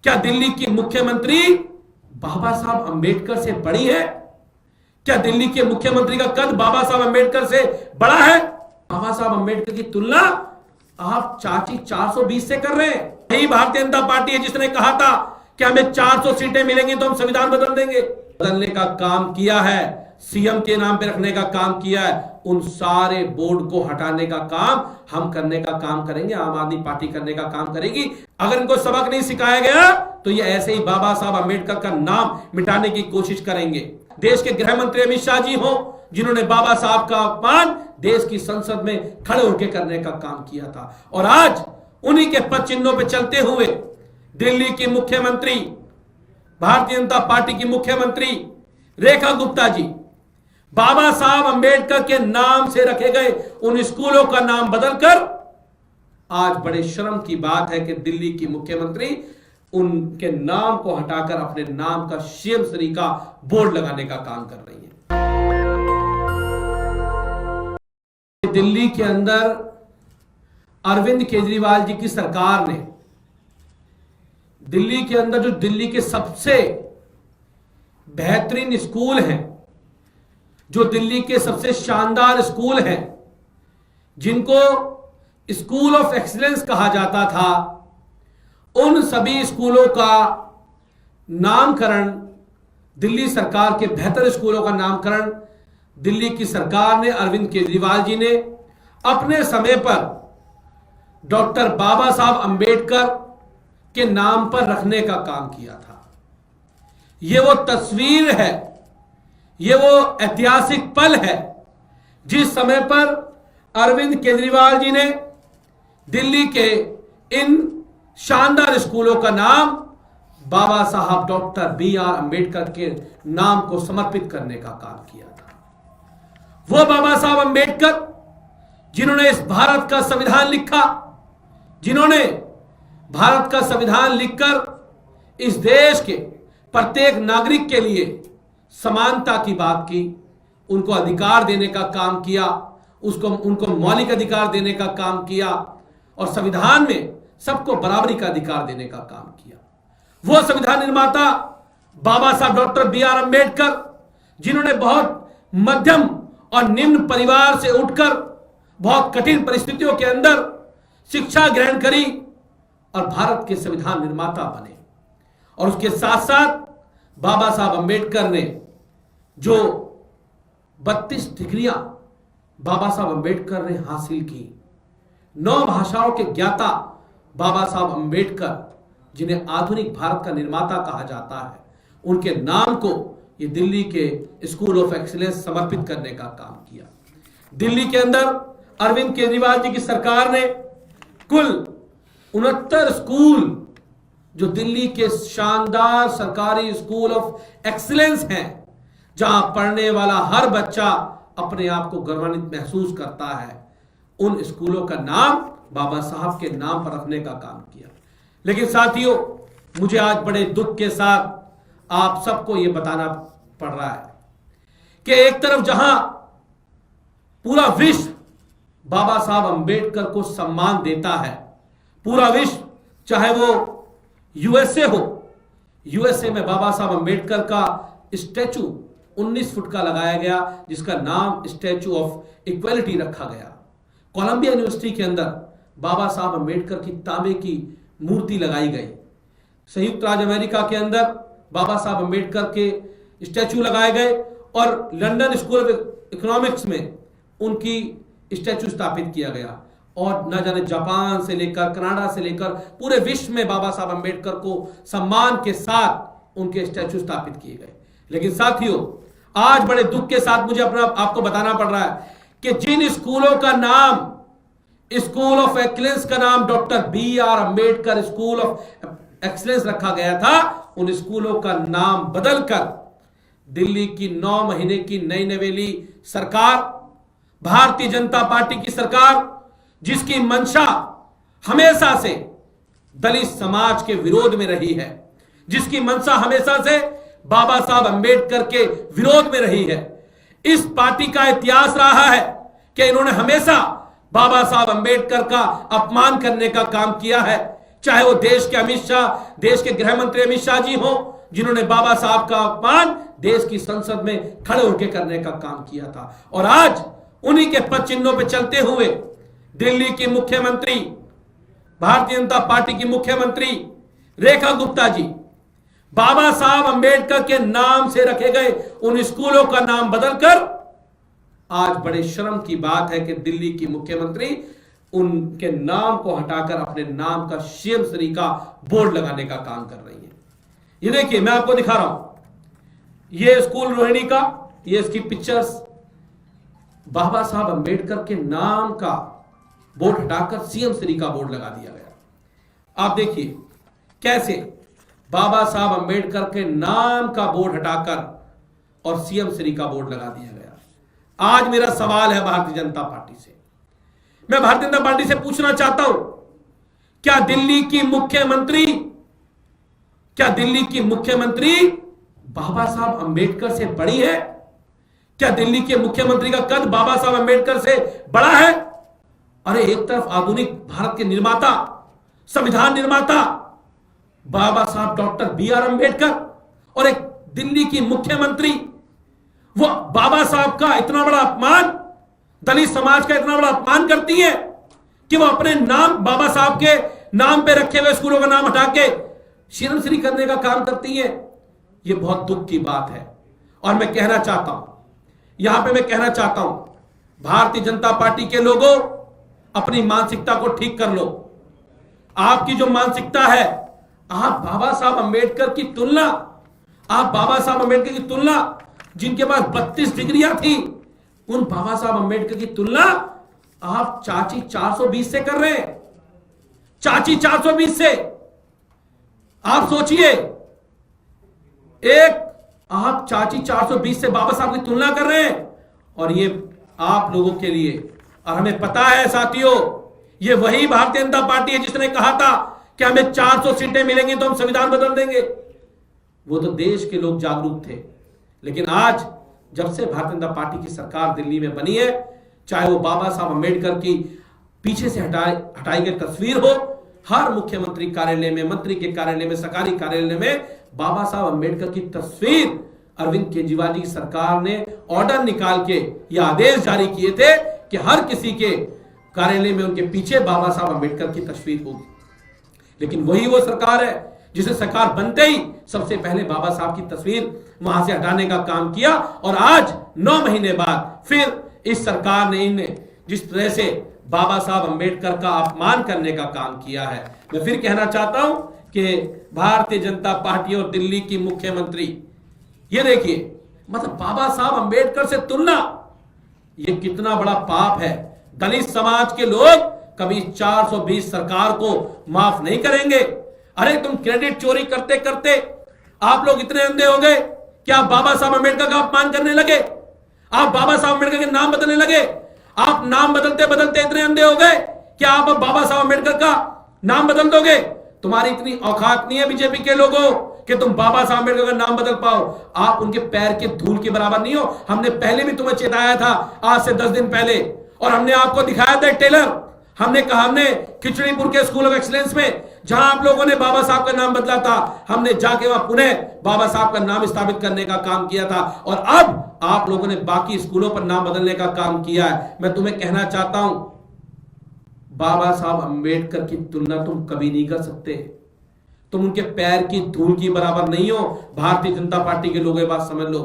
क्या दिल्ली की मुख्यमंत्री बाबा साहब अंबेडकर से बड़ी है? क्या दिल्ली के मुख्यमंत्री का कद बाबा साहब अंबेडकर से बड़ा है? बाबा साहब अंबेडकर की तुलना आप चाची 420 से कर रहे हैं। यही भारतीय जनता पार्टी है जिसने कहा था कि हमें 400 सीटें मिलेंगी तो हम संविधान बदल देंगे। बदलने का काम किया है, सीएम के नाम पे रखने का काम किया है। उन सारे बोर्ड को हटाने का काम हम करने का काम करेंगे, आम आदमी पार्टी करने का काम करेगी। अगर इनको सबक नहीं सिखाया गया तो ये ऐसे ही बाबा साहब अंबेडकर का नाम मिटाने की कोशिश करेंगे। देश के गृह मंत्री अमित शाह जी हो, जिन्होंने बाबा साहब का अपमान देश की संसद में खड़े होकर करने का काम किया था, और आज उन्हीं के पद चिन्हों पर चलते हुए दिल्ली की मुख्यमंत्री, भारतीय जनता पार्टी की मुख्यमंत्री रेखा गुप्ता जी बाबा साहब अंबेडकर के नाम से रखे गए उन स्कूलों का नाम बदलकर, आज बड़े शर्म की बात है कि दिल्ली की मुख्यमंत्री उनके नाम को हटाकर अपने नाम का सीएम श्री का बोर्ड लगाने का काम कर रही है। दिल्ली के अंदर अरविंद केजरीवाल जी की सरकार ने दिल्ली के अंदर जो दिल्ली के सबसे बेहतरीन स्कूल हैं, जो दिल्ली के सबसे शानदार स्कूल हैं, जिनको स्कूल ऑफ एक्सीलेंस कहा जाता था, उन सभी स्कूलों का नामकरण, दिल्ली सरकार के बेहतर स्कूलों का नामकरण दिल्ली की सरकार ने, अरविंद केजरीवाल जी ने अपने समय पर डॉक्टर बाबा साहब अंबेडकर के नाम पर रखने का काम किया था। यह वो तस्वीर है, यह वो ऐतिहासिक पल है जिस समय पर अरविंद केजरीवाल जी ने दिल्ली के इन शानदार स्कूलों का नाम बाबा साहब डॉक्टर बी.आर. अंबेडकर के नाम को समर्पित करने का काम किया था। वो बाबा साहब अंबेडकर जिन्होंने इस भारत का संविधान लिखा, जिन्होंने भारत का संविधान लिखकर इस देश के प्रत्येक नागरिक के लिए समानता की बात की, उनको अधिकार देने का काम किया, उनको मौलिक अधिकार देने का काम किया, और संविधान में सबको बराबरी का अधिकार देने का काम किया। वो संविधान निर्माता बाबा साहब डॉक्टर बी.आर. अंबेडकर, जिन्होंने बहुत मध्यम और निम्न परिवार से उठकर बहुत कठिन परिस्थितियों के अंदर शिक्षा ग्रहण करी और भारत के संविधान निर्माता बने। और उसके साथ साथ बाबा साहब अंबेडकर ने जो 32 डिग्रियां बाबा साहब अंबेडकर ने हासिल की, 9 भाषाओं के ज्ञाता बाबा साहब अंबेडकर, जिन्हें आधुनिक भारत का निर्माता कहा जाता है, उनके नाम को ये दिल्ली के स्कूल ऑफ एक्सीलेंस समर्पित करने का काम किया। दिल्ली के अंदर अरविंद केजरीवाल जी की सरकार ने कुल 69 स्कूल, जो दिल्ली के शानदार सरकारी स्कूल ऑफ एक्सीलेंस हैं, जहां पढ़ने वाला हर बच्चा अपने आप को गौरवान्वित महसूस करता है, उन स्कूलों का नाम बाबा साहब के नाम पर रखने का काम किया। लेकिन साथियों, मुझे आज बड़े दुख के साथ आप सबको यह बताना पड़ रहा है कि एक तरफ जहां पूरा विश्व बाबा साहब अंबेडकर को सम्मान देता है, पूरा विश्व, चाहे वो यूएसए हो, यूएसए में बाबा साहब अंबेडकर का स्टैचू 19 फुट का लगाया गया, जिसका नाम स्टैचू ऑफ इक्वालिटी रखा गया। कोलंबिया यूनिवर्सिटी के अंदर बाबा साहब अंबेडकर की तांबे की मूर्ति लगाई गई। संयुक्त राज्य अमेरिका के अंदर बाबा साहब अंबेडकर के स्टैचू लगाए गए, और लंदन स्कूल ऑफ इकोनॉमिक्स में उनकी स्टैचू स्थापित किया गया। और न जाने जापान से लेकर कनाडा से लेकर पूरे विश्व में बाबा साहब अंबेडकर को सम्मान के साथ उनके स्टैचू स्थापित किए गए। लेकिन साथियों, आज बड़े दुख के साथ मुझे आपको बताना पड़ रहा है कि जिन स्कूलों का नाम, स्कूल ऑफ एक्सीलेंस का नाम doctor B R. Ambedkar school of excellence रखा गया था, उन स्कूलों का नाम बदलकर दिल्ली की 9 महीने की नई नवेली सरकार, भारतीय जनता पार्टी की सरकार, जिसकी मंशा हमेशा से दलित समाज के विरोध में रही है, जिसकी मंशा हमेशा से बाबा साहब अंबेडकर के विरोध में रही है, इस पार्टी का इतिहास रहा है कि इन्होंने हमेशा बाबा साहब अंबेडकर का अपमान करने का काम किया है। चाहे वो देश के गृह मंत्री अमित शाह जी हो, जिन्होंने बाबा साहब का अपमान देश की संसद में खड़े होकर करने का काम किया था। और आज उन्हीं के पद चिन्हों पर चलते हुए दिल्ली की मुख्यमंत्री, भारतीय जनता पार्टी की मुख्यमंत्री रेखा गुप्ता जी बाबा साहब अंबेडकर के नाम से रखे गए उन स्कूलों का नाम बदलकर, आज बड़े शर्म की बात है कि दिल्ली की मुख्यमंत्री उनके नाम को हटाकर अपने नाम का सीएम श्री का बोर्ड लगाने का काम कर रही है। ये देखिए, मैं आपको दिखा रहा हूं, ये स्कूल रोहिणी का, ये इसकी पिक्चर्स, बाबा साहब अंबेडकर के नाम का बोर्ड हटाकर सीएम श्री का बोर्ड लगा दिया गया। आप देखिए कैसे बाबा साहब अंबेडकर के नाम का बोर्ड हटाकर और सीएम श्री का बोर्ड लगा दिया गया। आज मेरा सवाल है भारतीय जनता पार्टी से, मैं भारतीय जनता पार्टी से पूछना चाहता हूं, क्या दिल्ली की मुख्यमंत्री बाबा साहब अंबेडकर से बड़ी है? क्या दिल्ली के मुख्यमंत्री का कद बाबा साहब अंबेडकर से बड़ा है? अरे एक तरफ आधुनिक भारत के निर्माता, संविधान निर्माता बाबा साहब डॉक्टर बी.आर. अंबेडकर, और एक दिल्ली की मुख्यमंत्री, वो बाबा साहब का इतना बड़ा अपमान, दलित समाज का इतना बड़ा अपमान करती है कि वो अपने नाम, बाबा साहब के नाम पे रखे हुए स्कूलों का नाम हटा के सीएम श्री करने का काम करती है। ये बहुत दुख की बात है। और मैं कहना चाहता हूं, यहां पे मैं कहना चाहता हूं, भारतीय जनता पार्टी के लोगों, अपनी मानसिकता को ठीक कर लो। आपकी जो मानसिकता है, आप बाबा साहब अंबेडकर की तुलना, जिनके पास 32 डिग्रियां थी, उन बाबा साहब अंबेडकर की तुलना आप चाची 420 से कर रहे हैं। चाची 420 से, आप सोचिए, आप चाची 420 से बाबा साहब की तुलना कर रहे हैं। और ये आप लोगों के लिए, और हमें पता है साथियों, ये वही भारतीय जनता पार्टी है जिसने कहा था कि हमें 400 सीटें मिलेंगी तो हम संविधान बदल देंगे। वो तो देश के लोग जागरूक थे, लेकिन आज जब से भारतीय जनता पार्टी की सरकार दिल्ली में बनी है, चाहे वो बाबा साहब अंबेडकर की पीछे से हटाई गई तस्वीर हो, हर मुख्यमंत्री कार्यालय में, मंत्री के कार्यालय में, सरकारी कार्यालय में बाबा साहब अंबेडकर की तस्वीर, अरविंद केजरीवाल जी की सरकार ने ऑर्डर निकाल के ये आदेश जारी किए थे कि हर किसी के कार्यालय में उनके पीछे बाबा साहब अंबेडकर की तस्वीर होगी। लेकिन वही वो सरकार है जिसे सरकार बनते ही सबसे पहले बाबा साहब की तस्वीर वहां से हटाने का काम किया। और आज 9 महीने बाद फिर इस सरकार ने इन्हें जिस तरह से बाबा साहब अंबेडकर का अपमान करने का काम किया है, मैं फिर कहना चाहता हूं कि भारतीय जनता पार्टी और दिल्ली की मुख्यमंत्री, ये देखिए, मतलब बाबा साहब अंबेडकर से तुलना, ये कितना बड़ा पाप है। दलित समाज के लोग कभी 420 सरकार को माफ नहीं करेंगे। अरे तुम क्रेडिट चोरी करते करते आप लोग इतने अंधे हो गए कि आप बाबा साहब अंबेडकर का अपमान करने लगे, आप बाबा साहब अंबेडकर के नाम बदलने लगे। आप नाम बदलते बदलते इतने अंधे हो गए कि आप अब बाबा साहब अंबेडकर का नाम बदल दोगे। तुम्हारी इतनी औकात नहीं है बीजेपी के लोगों कि तुम बाबा साहब अंबेडकर का नाम बदल पाओ। आप उनके पैर के धूल के बराबर नहीं हो। हमने पहले भी तुम्हें चेताया था, आज से 10 दिन पहले, और हमने आपको दिखाया था टेलर। हमने कहा, हमने खिचड़ीपुर के स्कूल ऑफ एक्सीलेंस में, जहां आप लोगों ने बाबा साहब का नाम बदला था, हमने जाके वहां पुनः बाबा साहब का नाम स्थापित करने का काम किया था। और अब आप लोगों ने बाकी स्कूलों पर नाम बदलने का काम किया है। मैं तुम्हें कहना चाहता हूं, बाबा साहब अंबेडकर की तुलना तुम कभी नहीं कर सकते। तुम उनके पैर की धूल की बराबर नहीं हो। भारतीय जनता पार्टी के लोगों, बात समझ लो।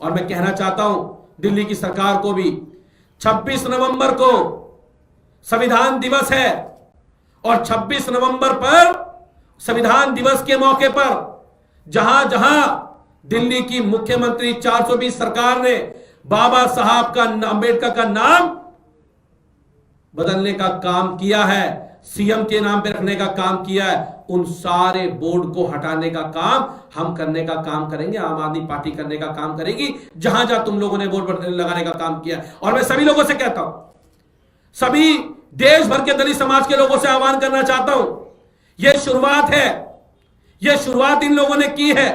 और मैं कहना चाहता हूं दिल्ली की सरकार को भी, 26 नवंबर को संविधान दिवस है, और 26 नवंबर पर संविधान दिवस के मौके पर जहां जहां दिल्ली की मुख्यमंत्री 420 सरकार ने बाबा साहब का, अंबेडकर का नाम बदलने का काम किया है, सीएम के नाम पे रखने का काम किया है, उन सारे बोर्ड को हटाने का काम हम करने का काम करेंगे। आम आदमी पार्टी करने का काम करेगी, जहां जहां तुम लोगों ने बोर्ड लगाने का काम किया। और मैं सभी लोगों से कहता हूं, सभी देश भर के दलित समाज के लोगों से आह्वान करना चाहता हूं, यह शुरुआत है, यह शुरुआत इन लोगों ने की है।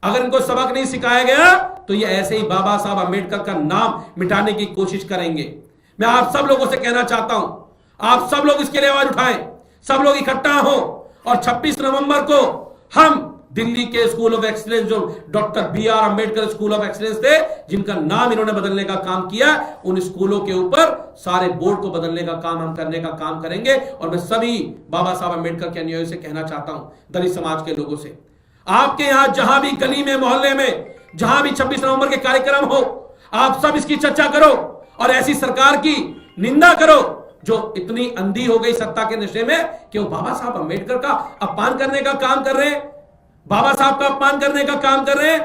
अगर इनको सबक नहीं सिखाया गया तो ये ऐसे ही बाबा साहब अंबेडकर का नाम मिटाने की कोशिश करेंगे। मैं आप सब लोगों से कहना चाहता हूं, आप सब लोग इसके लिए आवाज उठाएं। सब लोग इकट्ठा हो और 26 नवंबर को हम दिल्ली के स्कूल ऑफ एक्सीलेंस, जो doctor B R. Ambedkar school of excellence थे, जिनका नाम इन्होंने बदलने का काम किया, उन स्कूलों के ऊपर सारे बोर्ड को बदलने का काम हम करने का काम करेंगे। और मैं सभी बाबा साहब अंबेडकर के अनुयायियों से कहना चाहता हूं, दलित समाज के लोगों से, आपके यहां जहां भी गली में, मोहल्ले में, जहां भी 26 नवंबर के कार्यक्रम हो, आप सब इसकी चर्चा करो और ऐसी सरकार की निंदा करो जो इतनी अंधी हो गई सत्ता के नशे में कि वो बाबा साहब अंबेडकर का अपमान करने का काम कर रहे हैं, बाबा साहब का अपमान करने का काम कर रहे हैं।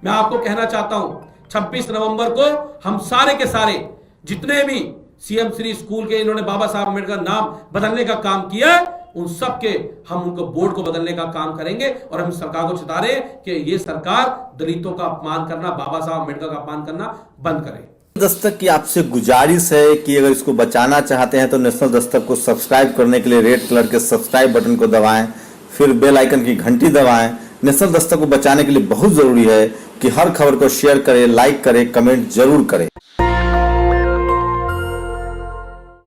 मैं आपको कहना चाहता हूं, 26 नवंबर को हम सारे के सारे जितने भी सीएम श्री स्कूल के इन्होंने बाबा साहब अंबेडकर नाम बदलने का काम किया, उन सब के हम उनको बोर्ड को बदलने का काम करेंगे। और हम सरकार को चेता रहे हैं कि ये सरकार दलितों का अपमान करना, बाबा साहब अंबेडकर का अपमान करना बंद करे। दस्तक की आपसे गुजारिश है कि अगर इसको बचाना चाहते हैं तो नेशनल दस्तक को सब्सक्राइब करने के लिए रेड कलर के सब्सक्राइब बटन को दबाएं, फिर बेल आइकन की घंटी दबाएं। नेशनल दस्तक को बचाने के लिए बहुत जरूरी है कि हर खबर को शेयर करें, लाइक करें, कमेंट जरूर करें।